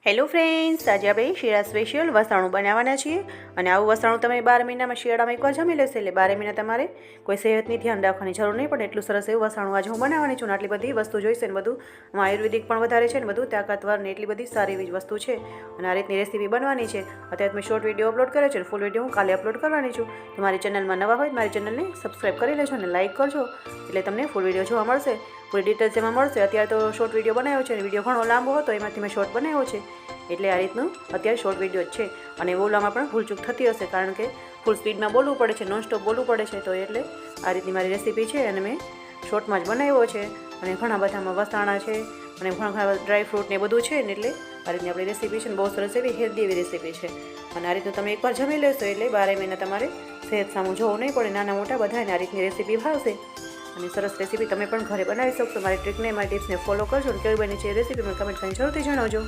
Hello friends, આજે આપણે શીરા સ્પેશિયલ વસાણું બનાવવાના છીએ. અને આવું વસાણું તમે 12 મહિનામાં શિયાળામાં એકવાર જમી લેશે એટલે 12 મહિના તમારે કોઈ સેહતની ધ્યાન રાખવાની જરૂર નહીં પડે. એટલું સરસ એવું વસાણું આજે હું બનાવવાની છું. આટલી બધી વસ્તુ જોઈશે ને બધું આયુર્વેદિક પણ વધારે છે ને બધું તાકાતવાર ને એટલી બધી સારી એવી વસ્તુ છે. અને આ રીતની રેસીપી બનવાની છે. અત્યારે મેં શોર્ટ વિડીયો અપલોડ કર્યો છે અને ફૂલ વિડીયો હું કાલે અપલોડ કરવાની છું. તો મારી ચેનલમાં નવા હોય મારી ચેનલને સબસ્ક્રાઈબ કરી લેજો અને લાઇક કરજો એટલે તમને ફૂલ વિડીયો જોવા મળશે. પૂરી ડિટેલ્સ એમાં મળશે. અત્યારે તો શોર્ટ વિડીયો બનાવ્યો છે અને વિડીયો ઘણો લાંબો હતો એમાંથી મેં શોર્ટ બનાવ્યો છે એટલે આ રીતનું અત્યારે શોર્ટ વિડીયો જ છે. અને બોલવામાં પણ ભૂલચૂક થતી હશે કારણ કે ફૂલ સ્પીડમાં બોલવું પડે છે, નોનસ્ટોપ બોલવું પડે છે. તો એટલે આ રીતની મારી રેસીપી છે અને મેં શોર્ટમાં જ બનાવ્યો છે. અને ઘણા બધામાં વસાણા છે અને ઘણા ડ્રાય ફ્રૂટ ને બધું છે ને એટલે આ રીતની આપણી રેસીપી છે ને બહુ સરસ એવી હેલ્ધી એવી રેસીપી છે. અને આ રીતનું તમે એકવાર જમી લેશો એટલે 12 મહિના તમારે સેહત સામું જોવું નહીં પડે. નાના મોટા બધાને આ રીતની રેસીપી ભાવશે અને સરસ રેસીપી તમે પણ ઘરે બનાવી શકશો. મારી ટ્રીકને મારી ટિપ્સને ફોલો કરજો અને કેવી બની છે એ રેસીપી મને કમેન્ટ કરીને જરૂરથી જણાવજો.